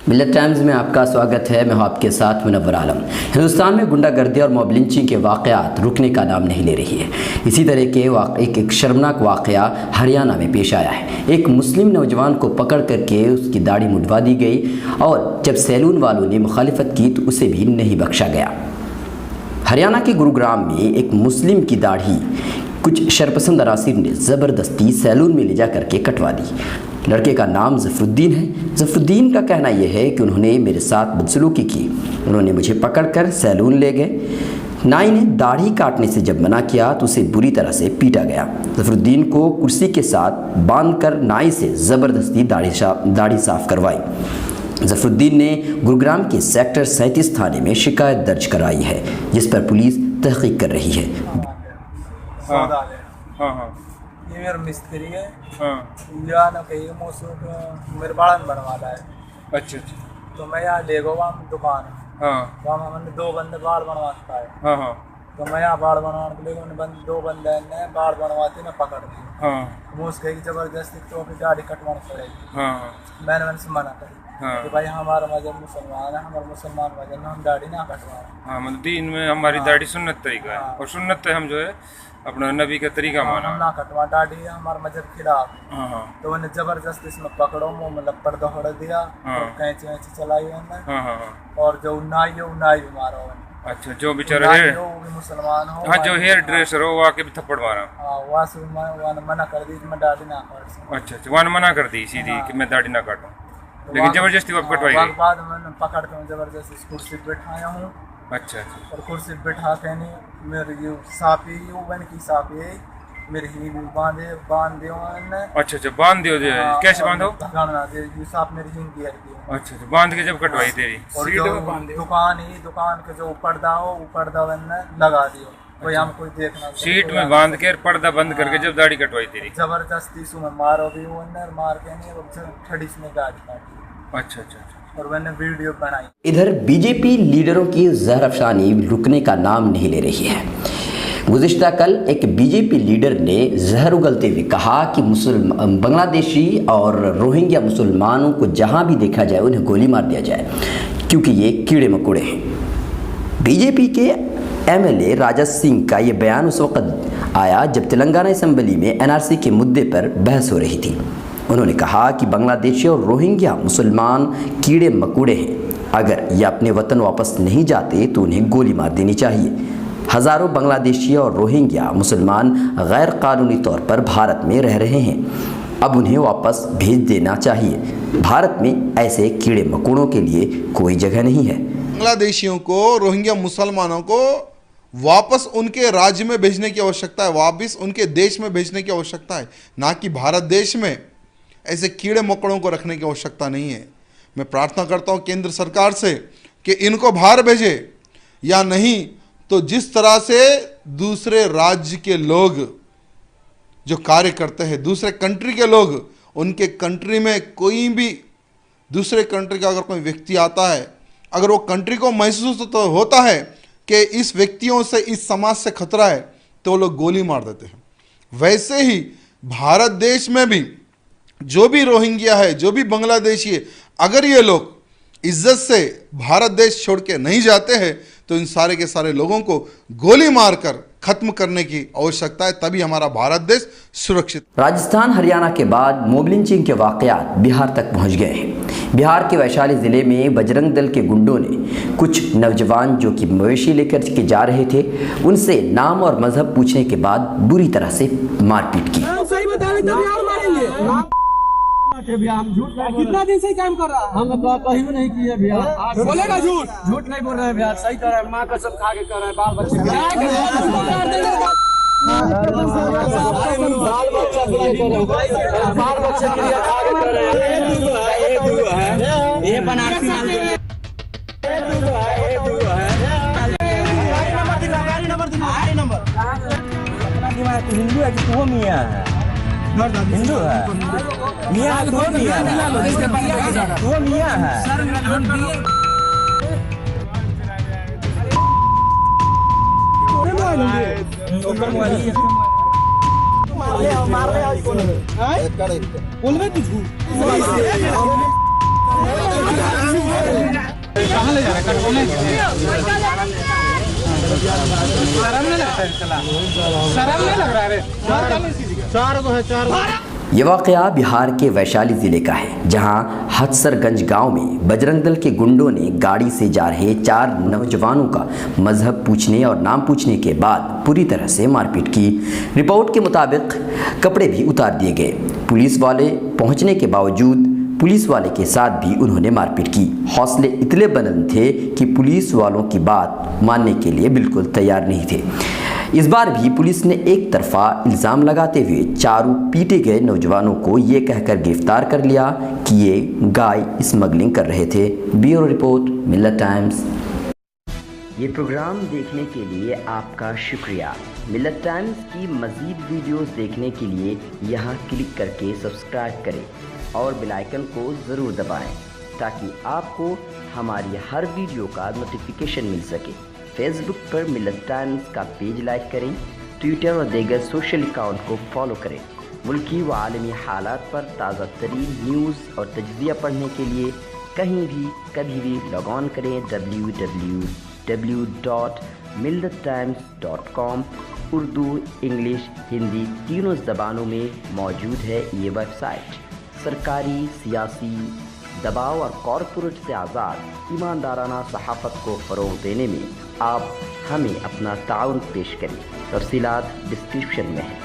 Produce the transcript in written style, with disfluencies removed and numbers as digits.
मिल्लत times में आपका स्वागत है। मैं हूं आपके साथ मुनव्वर आलम। हिंदुस्तान में गुंडागर्दी और मॉब लिंचिंग के वाक़यात रुकने का नाम नहीं ले रही है। इसी तरह के एक शर्मनाक वाक़या हरियाणा में पेश आया है। एक मुस्लिम नौजवान को पकड़ करके उसकी दाढ़ी मुड़वा दी गई और जब सैलून वालों ने मुखालिफत की तो उसे भी नहीं बख्शा गया। हरियाणा के गुरुग्राम में एक मुस्लिम की दाढ़ी कुछ शरपसंद अनासिर ने ज़बरदस्ती सैलून में ले जा करके कटवा दी। लड़के का नाम ज़फरुद्दीन है। ज़फरुद्दीन का कहना यह है कि उन्होंने मेरे साथ बदसलूकी की। उन्होंने मुझे पकड़कर सैलून ले गए। नाई ने दाढ़ी काटने से जब मना किया तो उसे बुरी तरह से पीटा गया। ज़फरुद्दीन को कुर्सी के साथ बांधकर नाई से ज़बरदस्ती दाढ़ी साफ करवाई। ज़फरुद्दीन ने गुरुग्राम के सेक्टर 37 थाने में शिकायत दर्ज कराई है, जिस पर पुलिस तहकीक कर रही है। ये मेरा मिस्त्री है। या ना कहीं मौसम मेरे बाड़न बनवाना है। अच्छा। तो मैं यहाँ ले गो वहाँ दुकान है। वहाँ हमने 2 बंदे बाल बनवाता है। तो मैं यहाँ बाल बनवाने के लिए 2 बंदे ने बाल बनवाते मैं पकड़ दी। वो उसके जबरदस्ती तो अपनी दाढ़ी कटवानी पड़ेगी। मैंने से मना करी कि भाई हमारा मजहब मुसलमान है, हमारे मुसलमान मजहब में हम दाढ़ी ना कटवाएं। मतलब दीन में हमारी दाढ़ी सुन्नत तरीका है और सुन्नत है, हम जो है अपना नबी का तरीका माना। हम ना कटवा, दाढ़ी है हमारा मजहब खिलाफ। तो उन्हें जबरदस्ती इसमें पकड़ो, मुँह में लपड़ दौड़ दिया, कैंची वैंची चलाई उन्हें। और जो नाई है वो नाई भी मारा उन्हें। अच्छा, जो बेचारा है वो भी मुसलमान हो। हाँ, जो हेयर ड्रेसर हो वो आके भी थप्पड़ मारा। वहाँ से मना कर दी मैं दाढ़ी ना काट। अच्छा, वहाँ मना कर दी सीधी कि मैं दाढ़ी ना काटूं, लेकिन जबरदस्ती वो कटवाई गई। बाद में पकड़ के जबरदस्ती कुर्सी पे बैठाया हूँ। अच्छा। और कुर्सी बैठा के नहीं मेरी ये साफी बन की साफी मेरी ही बांध दियो। अच्छा, बांध दियो। कैसे बांधो? साफ मेरी हिंग गिर दियो। अच्छा, बांध के जब कटवाई तेरी दुकान के जो पर्दा हो वो पर्दा लगा दियो। कोई हम कोई देखना सीट में बांध के पर्दा बंद करके जब दाढ़ी कटवाई तेरी जबरदस्ती सुन मारो भी वो मार के नहीं ठड़ी में दाढ़ी काटी। अच्छा। और मैंने वीडियो बनाई। इधर बीजेपी लीडरों की जहर अफशानी रुकने का नाम नहीं ले रही है। गुज़िश्ता कल एक बीजेपी लीडर ने जहर उगलते हुए कहा कि बांग्लादेशी और रोहिंग्या मुसलमानों को जहां भी देखा जाए उन्हें गोली मार दिया जाए, क्योंकि ये कीड़े मकोड़े हैं। बीजेपी के एमएलए राजा सिंह का ये बयान उस वक्त आया जब तेलंगाना असेंबली में एनआरसी के मुद्दे पर बहस हो रही थी। उन्होंने कहा कि बांग्लादेशी और रोहिंग्या मुसलमान कीड़े मकोड़े हैं। अगर ये अपने वतन वापस नहीं जाते तो उन्हें गोली मार देनी चाहिए। हज़ारों बांग्लादेशी और रोहिंग्या मुसलमान गैर कानूनी तौर पर भारत में रह रहे हैं। अब उन्हें वापस भेज देना चाहिए। भारत में ऐसे कीड़े मकोड़ों के लिए कोई जगह नहीं है। बांग्लादेशियों को, रोहिंग्या मुसलमानों को वापस उनके राज्य में भेजने की आवश्यकता है, वापस उनके देश में भेजने की आवश्यकता है, ना कि भारत देश में ऐसे कीड़े मकोड़ों को रखने की आवश्यकता नहीं है। मैं प्रार्थना करता हूं केंद्र सरकार से कि इनको बाहर भेजे, या नहीं तो जिस तरह से दूसरे राज्य के लोग जो कार्य करते हैं, दूसरे कंट्री के लोग, उनके कंट्री में कोई भी दूसरे कंट्री का अगर कोई व्यक्ति आता है, अगर वो कंट्री को महसूस तो होता है कि इस व्यक्तियों से, इस समाज से खतरा है, तो वो लोग गोली मार देते हैं। वैसे ही भारत देश में भी जो भी रोहिंग्या है, जो भी बांग्लादेशी है, अगर ये लोग इज्जत से भारत देश छोड़ के नहीं जाते हैं तो इन सारे के सारे लोगों को गोली मारकर खत्म करने की आवश्यकता है, तभी हमारा भारत देश सुरक्षित। राजस्थान, हरियाणा के बाद मॉब लिंचिंग के वाकयात बिहार तक पहुंच गए हैं। बिहार के वैशाली जिले में बजरंग दल के गुंडों ने कुछ नौजवान जो कि मवेशी लेकर के जा रहे थे, उनसे नाम और मजहब पूछने के बाद बुरी तरह से मारपीट की। हम झूठ कितना दिन से काम कर रहा है, हम कहीं भी नहीं किए भैया। बोलेगा झूठ नहीं बोल रहे हैं भैया, सही कर रहे हैं, माँ कसम खा के कर रहे हैं, बाल बच्चे के लिए कर रहे हैं। ये बनारसी हिंदू है कि वो मियाँ है, हिंदू है, मियाँ है, वो मियाँ है, वो मियाँ है। मार ले ये वाक़या बिहार के वैशाली ज़िले का है, जहां हदसरगंज गांव में बजरंग दल के गुंडों ने गाड़ी से जा रहे 4 नौजवानों का मजहब पूछने और नाम पूछने के बाद पूरी तरह से मारपीट की। रिपोर्ट के मुताबिक कपड़े भी उतार दिए गए। पुलिस वाले पहुंचने के बावजूद पुलिस वाले के साथ भी उन्होंने मारपीट की। हौसले इतने बुलंद थे कि पुलिस वालों की बात मानने के लिए बिल्कुल तैयार नहीं थे। इस बार भी पुलिस ने एक तरफा इल्ज़ाम लगाते हुए चारों पीटे गए नौजवानों को ये कहकर गिरफ्तार कर लिया कि ये गाय स्मगलिंग कर रहे थे। ब्यूरो रिपोर्ट, मिल्लत टाइम्स। ये प्रोग्राम देखने के लिए आपका शुक्रिया। मिल्लत टाइम्स की मज़ीद वीडियोस देखने के लिए यहाँ क्लिक करके सब्सक्राइब करें और बेल आइकन को ज़रूर दबाएं ताकि आपको हमारी हर वीडियो का नोटिफिकेशन मिल सके। फेसबुक पर मिल्लत टाइम्स का पेज लाइक करें, ट्विटर और दीगर सोशल अकाउंट को फॉलो करें। मुल्की व आलमी हालात पर ताज़ा तरीन न्यूज़ और तज्ज़िया पढ़ने के लिए कहीं भी कभी भी लॉग ऑन करें www.millattimes.com। उर्दू, इंग्लिश, हिंदी तीनों ज़बानों में मौजूद है ये वेबसाइट। सरकारी, सियासी दबाव और कॉरपोरेट से आज़ाद ईमानदाराना सहाफ़त को फ़रोग़ देने में आप हमें अपना ताउन पेश करें। तफ़सीलात डिस्क्रिप्शन में है।